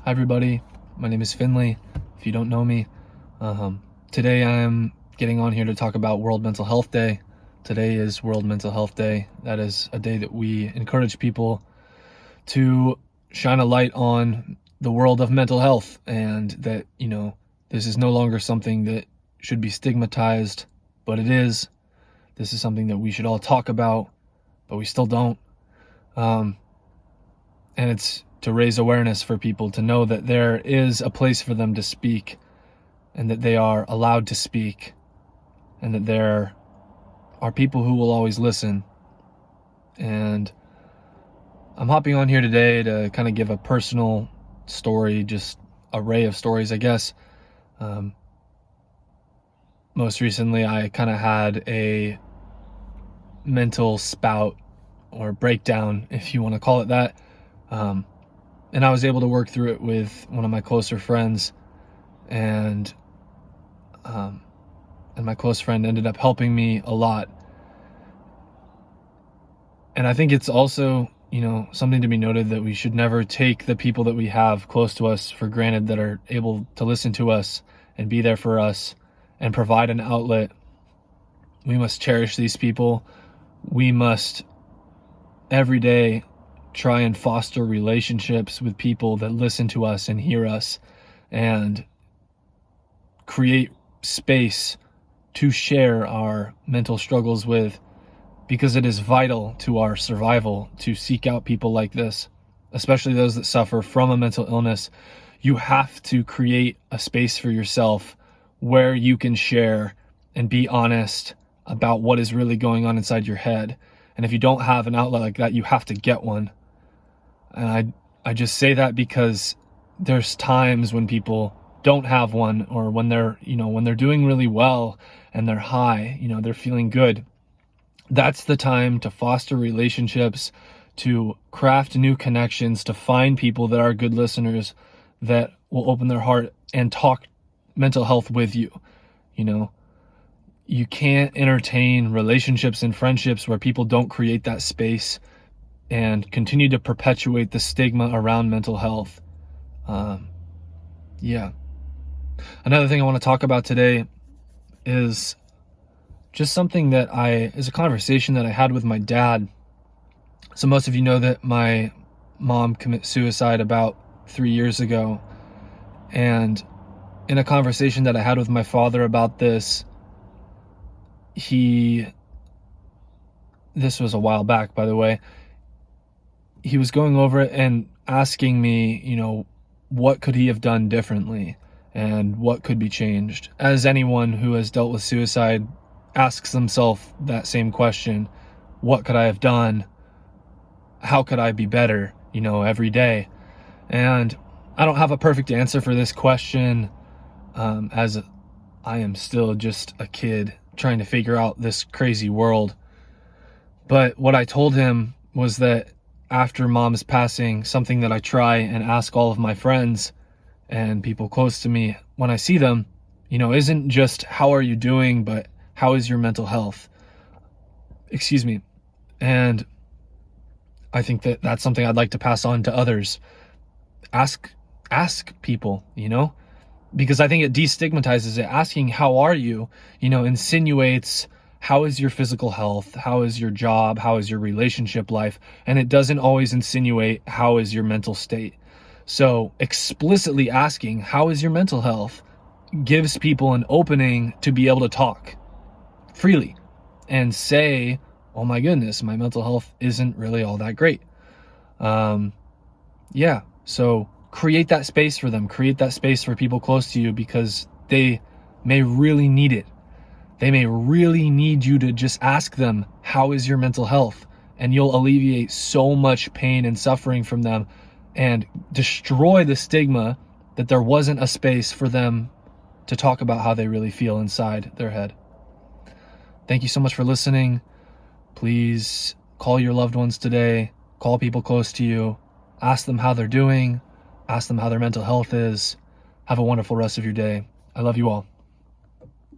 Hi everybody, my name is Finley, if you don't know me. Today I am getting on here to talk about World Mental Health Day. Today is World Mental Health Day. That is a day that we encourage people to shine a light on the world of mental health, and that, this is no longer something that should be stigmatized, but it is. This is something that we should all talk about, but we still don't. And it's to raise awareness for people to know that there is a place for them to speak, and that they are allowed to speak, and that there are people who will always listen. And I'm hopping on here today to kind of give a personal story, just array of stories, I guess. Most recently, I kind of had a mental spout or breakdown, if you want to call it that. And I was able to work through it with one of my closer friends, and my close friend ended up helping me a lot. And I think it's also, something to be noted that we should never take the people that we have close to us for granted, that are able to listen to us and be there for us and provide an outlet. We must cherish these people. We must every day try and foster relationships with people that listen to us and hear us, and create space to share our mental struggles with, because it is vital to our survival to seek out people like this, especially those that suffer from a mental illness. You have to create a space for yourself where you can share and be honest about what is really going on inside your head. And if you don't have an outlet like that, you have to get one. And I just say that because there's times when people don't have one, or when they're, when they're doing really well and they're high, they're feeling good. That's the time to foster relationships, to craft new connections, to find people that are good listeners, that will open their heart and talk mental health with you. You can't entertain relationships and friendships where people don't create that space and continue to perpetuate the stigma around mental health. Another thing I want to talk about today is just something that is a conversation that I had with my dad. So most of you know that my mom committed suicide about 3 years ago. And in a conversation that I had with my father about this, this was a while back, by the way, he was going over it and asking me, what could he have done differently and what could be changed? As anyone who has dealt with suicide asks themselves that same question: what could I have done? How could I be better, every day? And I don't have a perfect answer for this question, as I am still just a kid trying to figure out this crazy world. But what I told him was that after Mom's passing, something that I try and ask all of my friends and people close to me when I see them, isn't just how are you doing, but how is your mental health? Excuse me. And I think that that's something I'd like to pass on to others. Ask people, because I think it destigmatizes it. Asking how are you, insinuates how is your physical health, how is your job, how is your relationship life, and it doesn't always insinuate how is your mental state. So explicitly asking how is your mental health gives people an opening to be able to talk freely and say, oh my goodness, my mental health isn't really all that great. So create that space for them, create that space for people close to you, because they may really need it. They may really need you to just ask them, how is your mental health? And you'll alleviate so much pain and suffering from them, and destroy the stigma that there wasn't a space for them to talk about how they really feel inside their head. Thank you so much for listening. Please call your loved ones today. Call people close to you. Ask them how they're doing. Ask them how their mental health is. Have a wonderful rest of your day. I love you all.